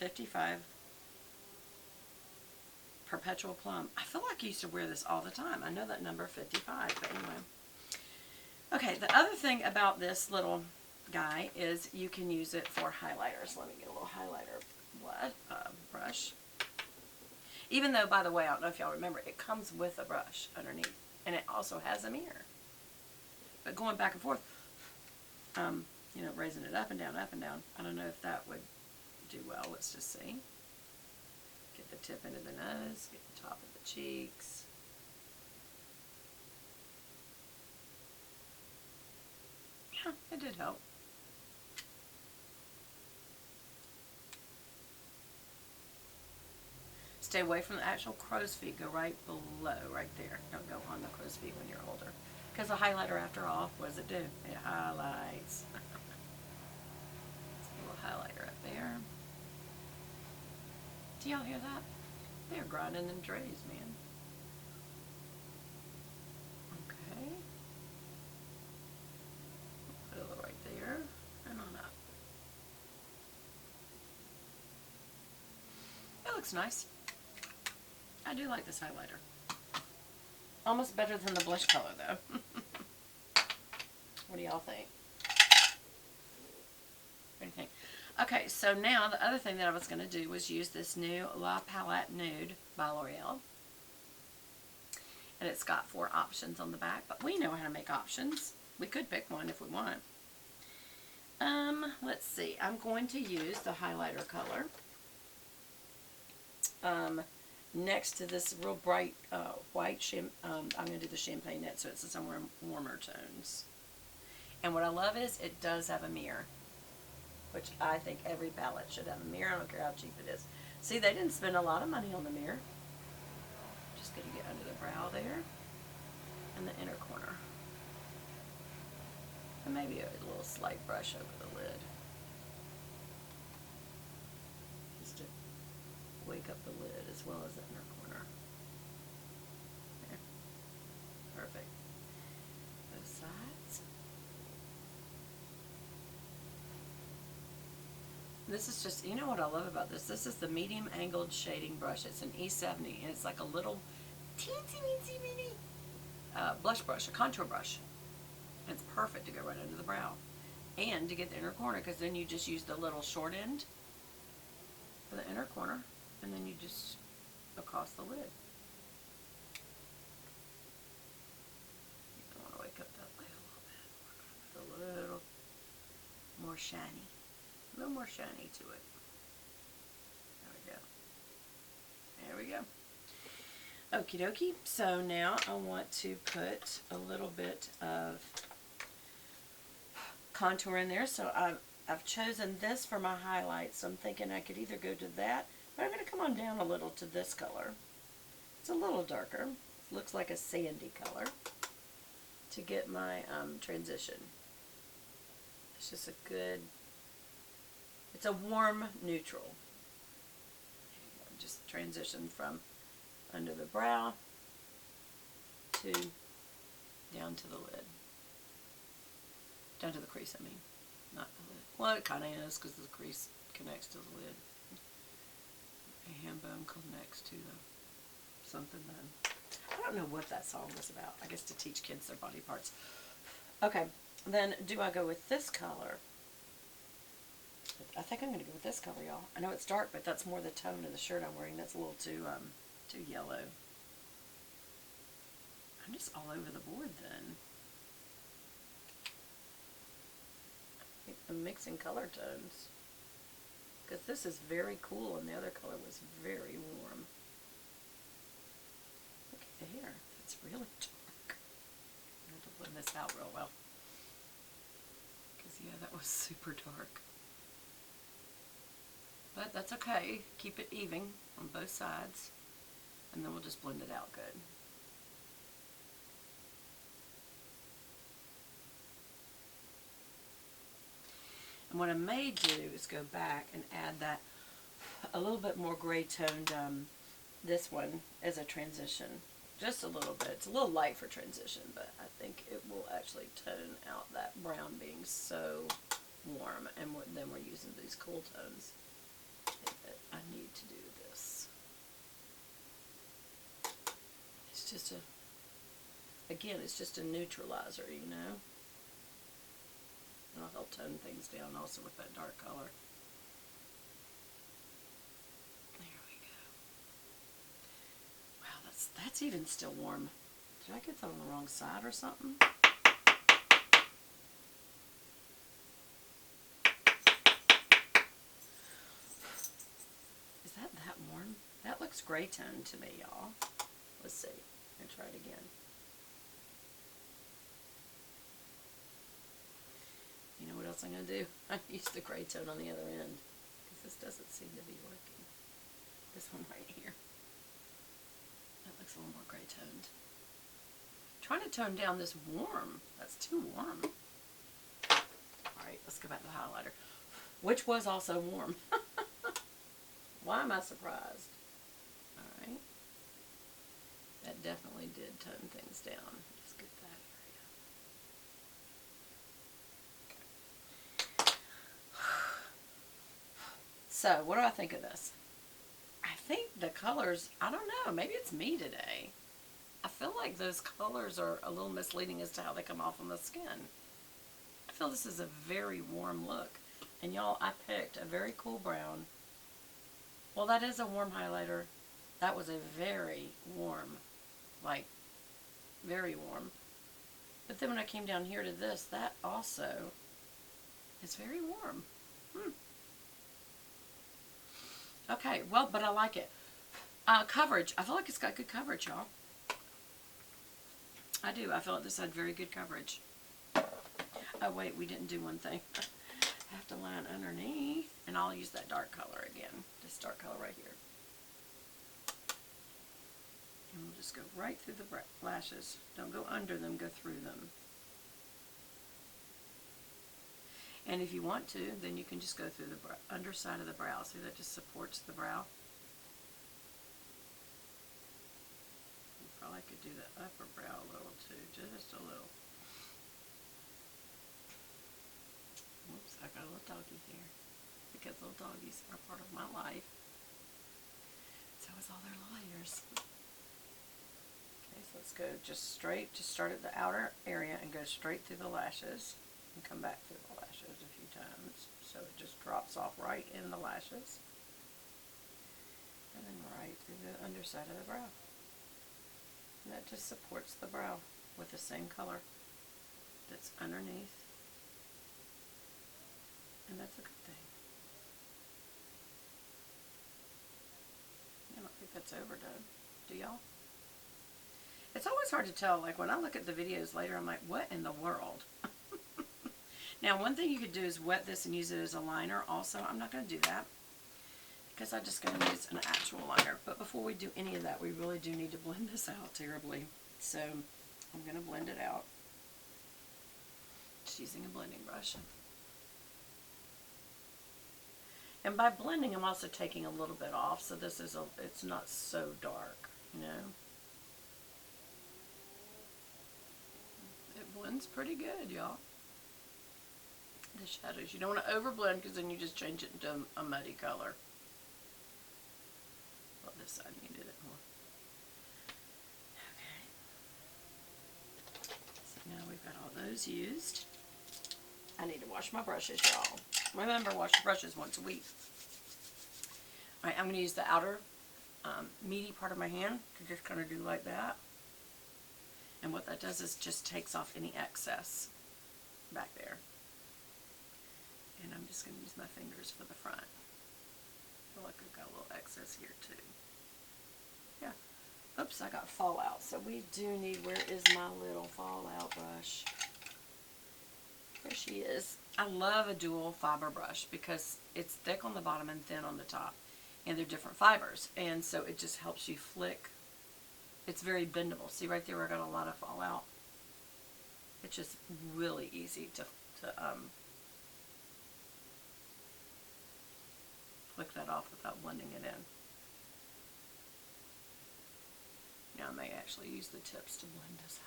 55 Perpetual Plum. I feel like I used to wear this all the time. I know that number 55, but anyway. Okay, the other thing about this little guy is you can use it for highlighters. Let me get a little highlighter brush. Even though, by the way, I don't know if y'all remember, it comes with a brush underneath. And it also has a mirror. But going back and forth, you know, raising it up and down, I don't know if that would do well. Let's just see. Get the tip into the nose, get the top of the cheeks. Yeah, it did help. Stay away from the actual crow's feet. Go right below, right there. Don't go on the crow's feet when you're older. Because the highlighter, after all, what does it do? It highlights. A little highlighter up there. Do y'all hear that? They're grinding them trays, man. Okay. Put a little right there and on up. It looks nice. I do like this highlighter. Almost better than the blush color, though. What do y'all think? What do you think? Okay, so now the other thing that I was going to do was use this new La Palette Nude by L'Oreal. And it's got 4 options on the back, but we know how to make options. We could pick one if we want. Let's see. I'm going to use the highlighter color. Next to this real bright white, I'm going to do the Champagne Net, so it's somewhere warmer tones. And what I love is it does have a mirror, which I think every palette should have a mirror. I don't care how cheap it is. See, they didn't spend a lot of money on the mirror. Just going to get under the brow there and the inner corner. And maybe a little slight brush over the lid. Just to wake up the lid as well as the inner corner. There. Perfect. Both sides. This is just, you know what I love about this? This is the medium angled shading brush. It's an E70 and it's like a little teensy weensy blush brush, a contour brush. And it's perfect to go right under the brow. And to get the inner corner, because then you just use the little short end for the inner corner. And then you just across the lid. You want to wake up that lid a little bit. We're going to put a little more shiny. A little more shiny to it. There we go. There we go. Okie dokie. So now I want to put a little bit of contour in there. So I've chosen this for my highlights. So I'm thinking I could either go to that, but I'm going to come on down a little to this color. It's a little darker. It looks like a sandy color to get my transition. It's just a good, it's a warm neutral. Just transition from under the brow to down to the lid. Down to the crease, I mean. Not the lid. Well, it kind of is because the crease connects to the lid. A hand bone connects to the something then. I don't know what that song was about. I guess to teach kids their body parts. Okay, then do I go with this color? I think I'm going to go with this color, y'all. I know it's dark, but that's more the tone of the shirt I'm wearing. That's a little too yellow. I'm just all over the board then. I think I'm mixing color tones. Because this is very cool and the other color was very warm. Look there. That's really dark. I have to blend this out real well. Because, yeah, that was super dark. But that's okay. Keep it even on both sides. And then we'll just blend it out good. And what I may do is go back and add that a little bit more gray toned, this one as a transition. Just a little bit. It's a little light for transition, but I think it will actually tone out that brown being so warm. And then we're using these cool tones. It just a, again, it's just a neutralizer, you know. And I'll help tone things down also with that dark color. There we go. Wow, that's even still warm. Did I get that on the wrong side or something? Is that warm? That looks gray tone to me, y'all. Let's see. I'm gonna try it again. You know what else I'm gonna do? I use the gray tone on the other end because this doesn't seem to be working. This one right here. That looks a little more gray toned. Trying to tone down this warm. That's too warm. Alright, let's go back to the highlighter, which was also warm. Why am I surprised? Alright. That definitely did tone things down. Let's get that area. Okay. So, what do I think of this? I think the colors, I don't know, maybe it's me today. I feel like those colors are a little misleading as to how they come off on the skin. I feel this is a very warm look. And y'all, I picked a very cool brown. Well, that is a warm highlighter. That was a very warm, like, very warm. But then when I came down here to this, that also is very warm. Okay, well, but I like it. Coverage. I feel like it's got good coverage, y'all. I do. I feel like this had very good coverage. Oh, wait, we didn't do one thing. I have to line underneath, and I'll use that dark color again. This dark color right here. And we'll just go right through the lashes. Don't go under them, go through them. And if you want to, then you can just go through the underside of the brow. See, that just supports the brow. You probably could do the upper brow a little too, just a little. Whoops, I got a little doggy here. Because little doggies are part of my life. So is all their little ears. Okay, so let's go just straight, just start at the outer area and go straight through the lashes. And come back through the lashes a few times. So it just drops off right in the lashes. And then right through the underside of the brow. And that just supports the brow with the same color that's underneath. And that's a good thing. I don't think that's overdone. Do y'all? It's always hard to tell. Like when I look at the videos later, I'm like, what in the world? Now, one thing you could do is wet this and use it as a liner. Also, I'm not going to do that because I'm just going to use an actual liner. But before we do any of that, we really do need to blend this out terribly. So I'm going to blend it out. Just using a blending brush. And by blending, I'm also taking a little bit off, so this is it's not so dark, you know. It blends pretty good, y'all. The shadows. You don't want to overblend because then you just change it into a muddy color. Well, this side needed it more. Okay. So now we've got all those used. I need to wash my brushes, y'all. Remember, wash your brushes once a week. Alright, I'm going to use the outer meaty part of my hand to just kind of do like that. And what that does is just takes off any excess back there. And I'm just going to use my fingers for the front. I feel like I've got a little excess here too. Yeah. Oops, I got fallout. So we do need, where is my little fallout brush? There she is. I love a dual fiber brush because it's thick on the bottom and thin on the top. And they're different fibers. And so it just helps you flick. It's very bendable. See right there where I got a lot of fallout? It's just really easy to flick that off without blending it in. Now I may actually use the tips to blend this out.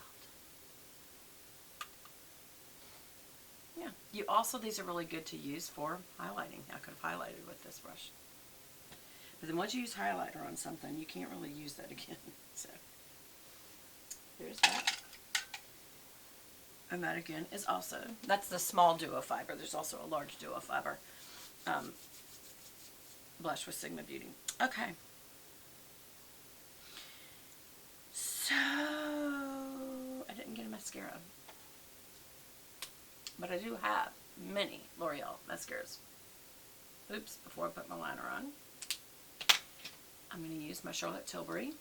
Yeah. You also, these are really good to use for highlighting. I could have highlighted with this brush. But then once you use highlighter on something, you can't really use that again. So, There's that. And that again is also, that's the small duo fiber. There's also a large duo fiber blush with Sigma Beauty. Okay. So, I didn't get a mascara. But I do have many L'Oreal mascaras. Oops, before I put my liner on. I'm going to use my Charlotte Tilbury.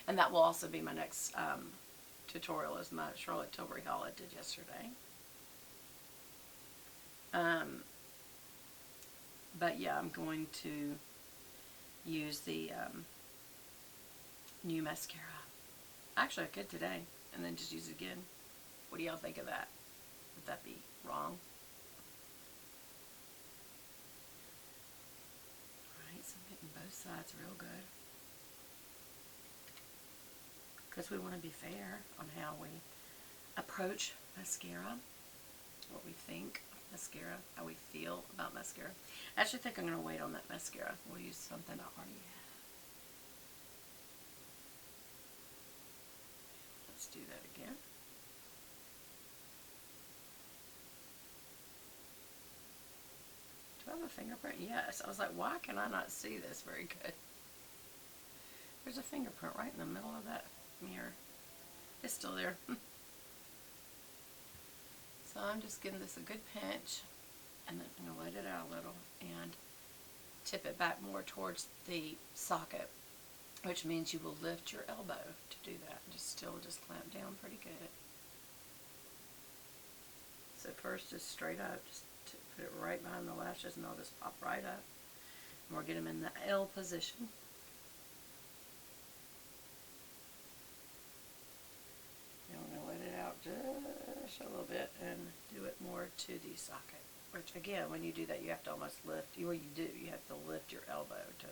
And that will also be my next tutorial, is my Charlotte Tilbury haul I did yesterday. But yeah, I'm going to use the new mascara. Actually, I could today, and then just use it again. What do y'all think of that? Would that be wrong? Alright, so I'm hitting both sides real good. Because we want to be fair on how we approach mascara. What we think of mascara, how we feel about mascara. I actually think I'm going to wait on that mascara. We'll use something I already have. Let's do that again. Do I have a fingerprint? Yes. I was like, why can I not see this very good? There's a fingerprint right in the middle of that mirror. It's still there. So I'm just giving this a good pinch, and then I'm going to let it out a little and tip it back more towards the socket, which means you will lift your elbow to do that. Just clamp down pretty good. So first, just straight up, just to put it right behind the lashes, and they'll just pop right up. And we'll get them in the L position. And we're going to let it out just a little bit and do it more to the socket. Which again, when you do that, you have to almost lift. You do. You have to lift your elbow to